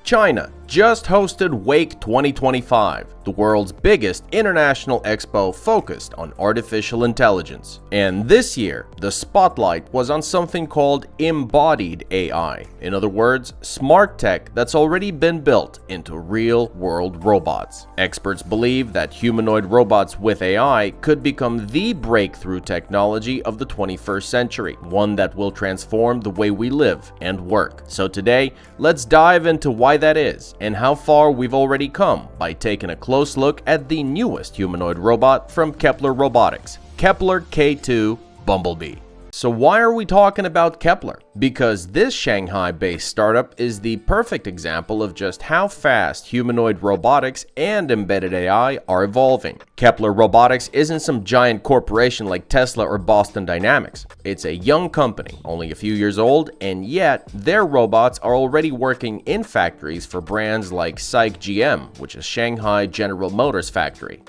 China just hosted Wake 2025, the world's biggest international expo focused on artificial intelligence. And this year, the spotlight was on something called embodied AI. In other words, smart tech that's already been built into real-world robots. Experts believe that humanoid robots with AI could become the breakthrough technology of the 21st century, one that will transform the way we live and work. So today, let's dive into why that is and how far we've already come by taking a close look at the newest humanoid robot from Kepler Robotics, Kepler K2 Bumblebee. So why are we talking about Kepler? Because this Shanghai-based startup is the perfect example of just how fast humanoid robotics and embedded AI are evolving. Kepler Robotics isn't some giant corporation like Tesla or Boston Dynamics. It's a young company, only a few years old, and yet their robots are already working in factories for brands like SAIC GM, which is Shanghai General Motors factory.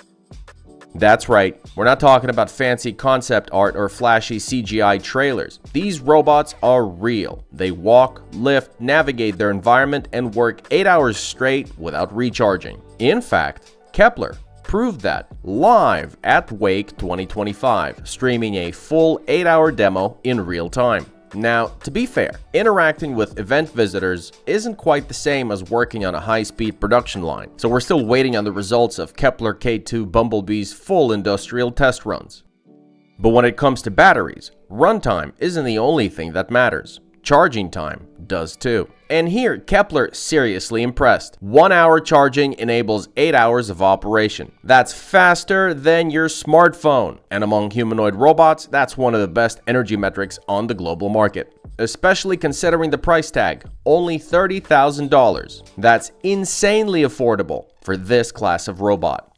That's right, we're not talking about fancy concept art or flashy CGI trailers. These robots are real. They walk, lift, navigate their environment, and work 8 hours straight without recharging. In fact, Kepler proved that live at Wake 2025, streaming a full 8-hour demo in real time. Now, to be fair, interacting with event visitors isn't quite the same as working on a high-speed production line, so we're still waiting on the results of Kepler K2 Bumblebee's full industrial test runs. But when it comes to batteries, runtime isn't the only thing that matters. Charging time does too. And here, Kepler seriously impressed. 1 hour charging enables 8 hours of operation. That's faster than your smartphone. And among humanoid robots, that's one of the best energy metrics on the global market. Especially considering the price tag, only $30,000. That's insanely affordable for this class of robot.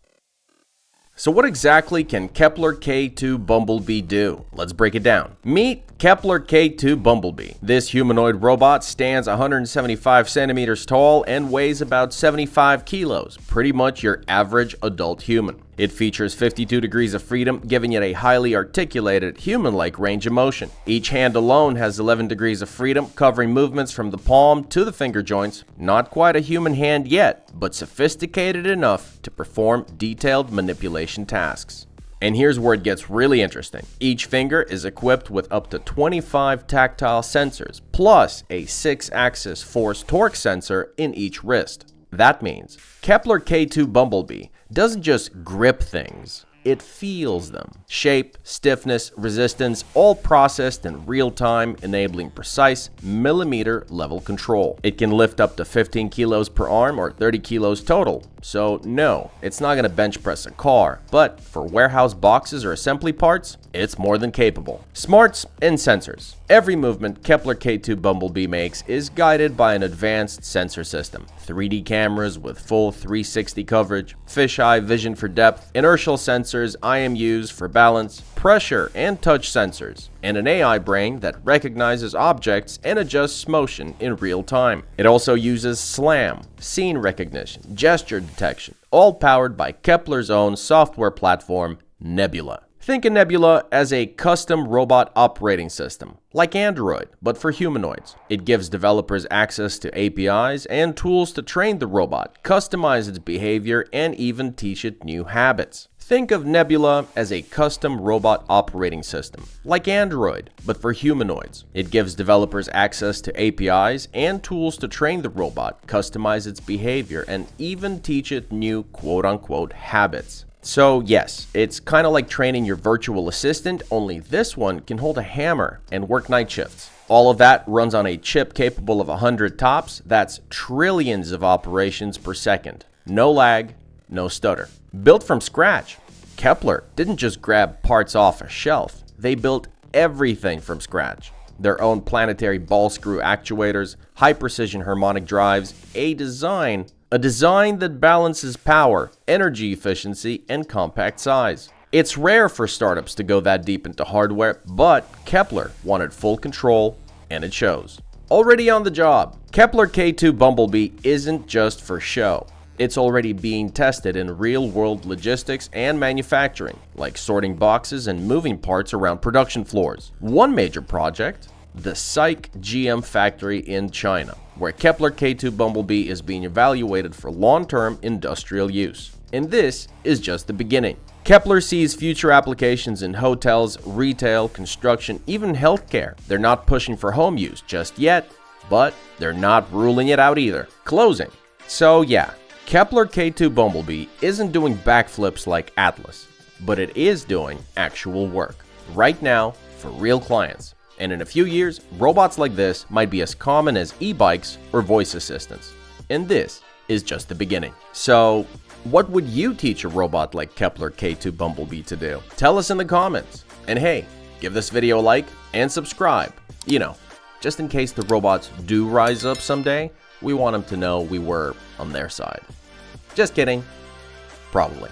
So what exactly can Kepler K2 Bumblebee do? Let's break it down. Meet Kepler K2 Bumblebee. This humanoid robot stands 175 centimeters tall and weighs about 75 kilos, pretty much your average adult human. It features 52 degrees of freedom, giving it a highly articulated, human-like range of motion. Each hand alone has 11 degrees of freedom, covering movements from the palm to the finger joints. Not quite a human hand yet, but sophisticated enough to perform detailed manipulation tasks. And here's where it gets really interesting. Each finger is equipped with up to 25 tactile sensors, plus a 6-axis force-torque sensor in each wrist. That means Kepler K2 Bumblebee doesn't just grip things, it feels them. Shape, stiffness, resistance, all processed in real time, enabling precise millimeter level control. It can lift up to 15 kilos per arm or 30 kilos total. So no, it's not going to bench press a car, but for warehouse boxes or assembly parts, it's more than capable. Smarts and sensors. Every movement Kepler K2 Bumblebee makes is guided by an advanced sensor system. 3D cameras with full 360 coverage, fisheye vision for depth, inertial sensors, IMUs for balance, pressure and touch sensors, and an AI brain that recognizes objects and adjusts motion in real time. It also uses SLAM, scene recognition, gesture detection, all powered by Kepler's own software platform, Nebula. Think of Nebula as a custom robot operating system, like Android, but for humanoids. It gives developers access to APIs and tools to train the robot, customize its behavior, and even teach it new habits. Think of Nebula as a custom robot operating system, like Android, but for humanoids. It gives developers access to APIs and tools to train the robot, customize its behavior, and even teach it new quote-unquote habits. So yes, it's kind of like training your virtual assistant, only this one can hold a hammer and work night shifts. All of that runs on a chip capable of 100 TOPS, that's trillions of operations per second. No lag, no stutter. Built from scratch, Kepler didn't just grab parts off a shelf, they built everything from scratch. Their own planetary ball screw actuators, high-precision harmonic drives, a design that balances power, energy efficiency, and compact size. It's rare for startups to go that deep into hardware, but Kepler wanted full control, and it shows. Already on the job, Kepler K2 Bumblebee isn't just for show. It's already being tested in real-world logistics and manufacturing, like sorting boxes and moving parts around production floors. One major project, the SAIC GM factory in China, where Kepler K2 Bumblebee is being evaluated for long-term industrial use. And this is just the beginning. Kepler sees future applications in hotels, retail, construction, even healthcare. They're not pushing for home use just yet, but they're not ruling it out either. Closing. So yeah, Kepler K2 Bumblebee isn't doing backflips like Atlas, but it is doing actual work. Right now, for real clients. And in a few years, robots like this might be as common as e-bikes or voice assistants. And this is just the beginning. So, what would you teach a robot like Kepler K2 Bumblebee to do? Tell us in the comments. And hey, give this video a like and subscribe. You know, just in case the robots do rise up someday, we want them to know we were on their side. Just kidding. Probably.